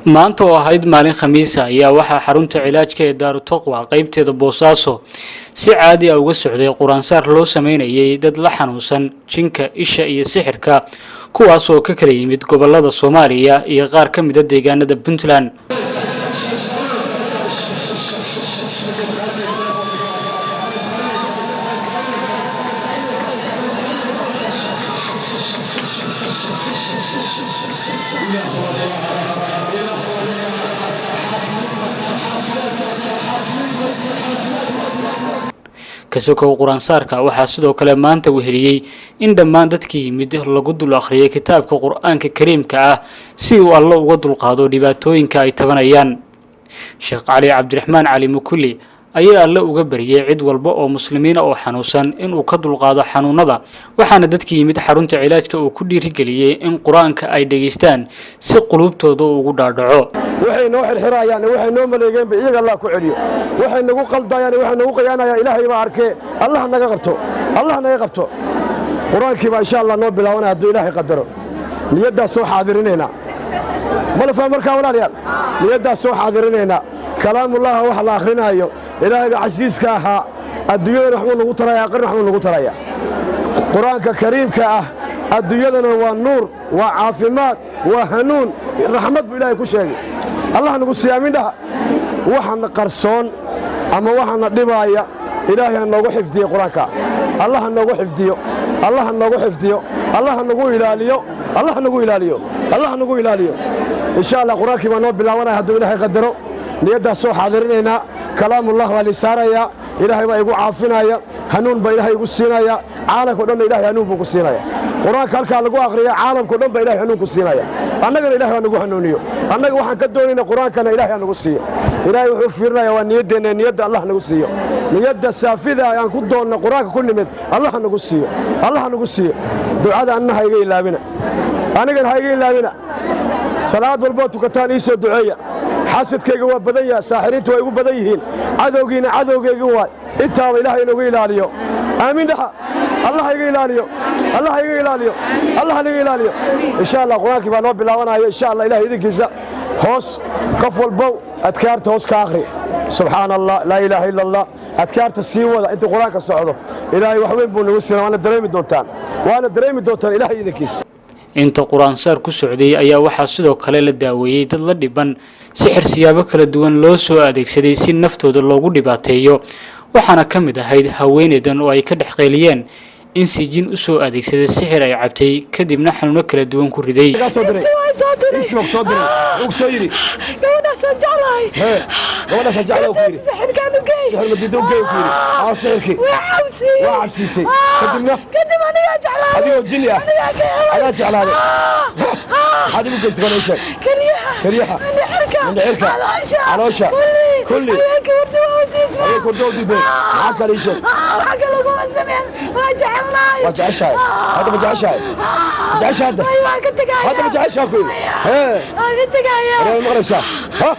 maanta oo ahayd maalin khamiis ah ayaa waxaa xarunta cilaajka Daarul Taqwaa qaybteeda Bosaso si caadi ah uga socday quraansaar loo sameynayay dad la xanuunsan jinka isha iyo sixirka kuwaas oo ka kala yimid gobolada Soomaaliya iyo qaar ka mid ah deegaanada Puntland. kasoo quraansaarka waxaa sidoo kale maanta weheliyay in dhammaan dadkii yimid lagu dul akhriyay kitaabka Qur'aanka Kariimka ah si uu Allah uga dulqaado dhibaatooyinka ay tabanayaan. Sheekh Ali Cabdiraxmaan Ali Mukulli ayaa Allah uga bariyay cid walba oo muslimiin oo xanuunsan in uu ka dulqaado xanuunada waxaana dadkii yimid xarunta cilaajka uu ku dhiirigeliyay in Qur'aanka ay dhageystaan si qulubtooda ugu dhaadhaco. waxay noo xirxirayaan waxay noo maleegeen iyaga Allah ku celiyo waxay nagu qaldayaan waxay nagu qiyaanayaan Ilaahay baa arkay Allah naga qabto Qur'aankii baa insha Allah noo bilaawana haddii Ilaahay qadaro niyada soo xaadirinayna ma fahmo markaa walaalayaal niyada soo xaadirinayna kalaamullah wax la akhrinayo Ilaahay casiiska aha adduunyada waxba nagu taraya aqrin waxba nagu taraya Qur'aanka Kariimka ah adduunyadana waa nuur waa caafimaad waa hanuun raxmad buu Ilaahay ku sheegay Allah nagu siyaamindha waxana qarsoon ama waxana dhibaya Ilaahay noogu xifdiyo Quraanka Allah noogu xifdiyo Allah nagu ilaaliyo insha Allah Quraankii baa noo bilaabanaya haddii Ilaahay qadaro niyada soo xaadirinayna kalaamullah waa lisaaraya Ilaahay baa igu caafinaya hanuun baa Ilaahay igu siinaya caalamka dhan Ilaahay hanuun buu ku siinaya Quraanka halka lagu akhriyo caalamka dhan baa Ilaahay hanuun ku siinaya annagana Ilaahay nagu hanuuniyo annaga waxaan ka doonaynaa Quraankana Ilaahay nagu siiyo Ilaahay wuxuu fiirnaya waa niyadeena niyada Allah nagu siiyo niyada saafida aan ku doonno Quraanka ku nimid Allah nagu siiyo ducada annaha iga ilaabina anigana ha iga ilaabina salaad walba tukataan ii soo duceeya xasadkayga waa badan yahay saaxiriintu way ugu badan yihiin cadowgiina cadowgayga waa intaaba Ilaahay inuu ilaaliyo aamin dhaha Allah iga ilaaliyo insha Allah Qur'aankii baa noo bilaabanayo insha Allah Ilaahay idinkiisa hoos qof walba adkaarta hoos ka akhri subhanallah la ilaha illa Allah adkaarta sii wada inta Qur'aanka socdo Ilaahay wax weyn buu nagu siinaa waana dareemi doontaan Ilaahay idinkiisa inta quraansaar ku socday ayaa waxa sidoo kale la daaweeyay dad la dhiban sixir siyaabo kala duwan loo soo adeegsaday si naftooda loogu dhibaateeyo waxaana ka mid ahayd haweeneydan oo ay ka dhaxqeeliyeen in si jin u soo adeegsaday sixir ay cabtay kadibna xanuuno kala duwan ku riday وجعشها هذا مجعشها هذا مجعشها كوي ها انا المغرسة ها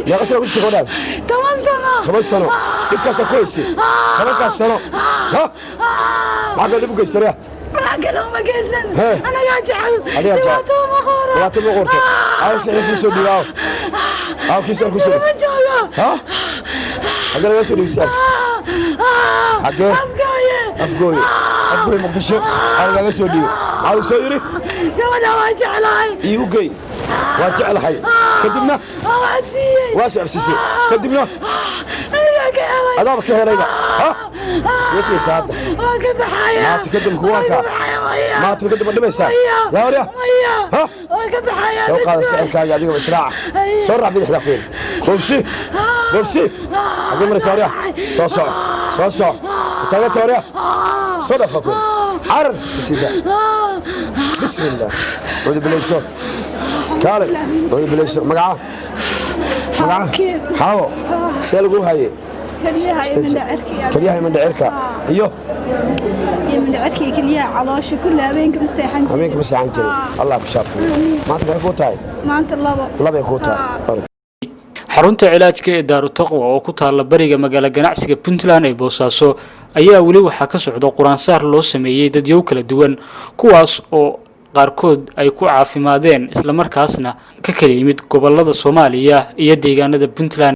يا غسل وش تقولان 8 سنة كيف كويس 8 سنة ها ما قال لي بقى اشتريها قالوا ما جيزن انا يا جعل لا تمغور عارف تعرف شو دياو او كيسن ها اقول له شو يسال أفقوي مقدشة أنا لا سودي أو سيري أنا واجع لهاي يوقي واجع لهاي خدمنا واسع بسيسي خدمنا هذا بكهرينا ها سويتي سادة ما تقدم كواكا ما تقدم الدمسة يا وريا ها سوق هذا السعر كان قاعد يقوم إسراع سرع بيد حذافين بمشي أقول من سوريا صو تاجت وريا صدف أقول عرض بسم الله ودي بليسون كارل ودي بليسون مقعة حاو سألقوا هاي كليها من دعركة أيوه من دعركة كليها علاش كلها بينك مسيحان جري الله بشافه ما تبغى كوتاي ما أنت الله بيكوتاي xarunta cilaajka Daarul Taqwaa oo ku taala bariga magaalada ganacsiga Puntland ee Bosaso ayaa wali waxa ka socda quraansaar loo sameeyay dad yow kala duwan kuwaas oo qaarkood ay ku caafimaadeen isla markaasna ka kala yimid gobolada Soomaaliya iyo deegaanada Puntland.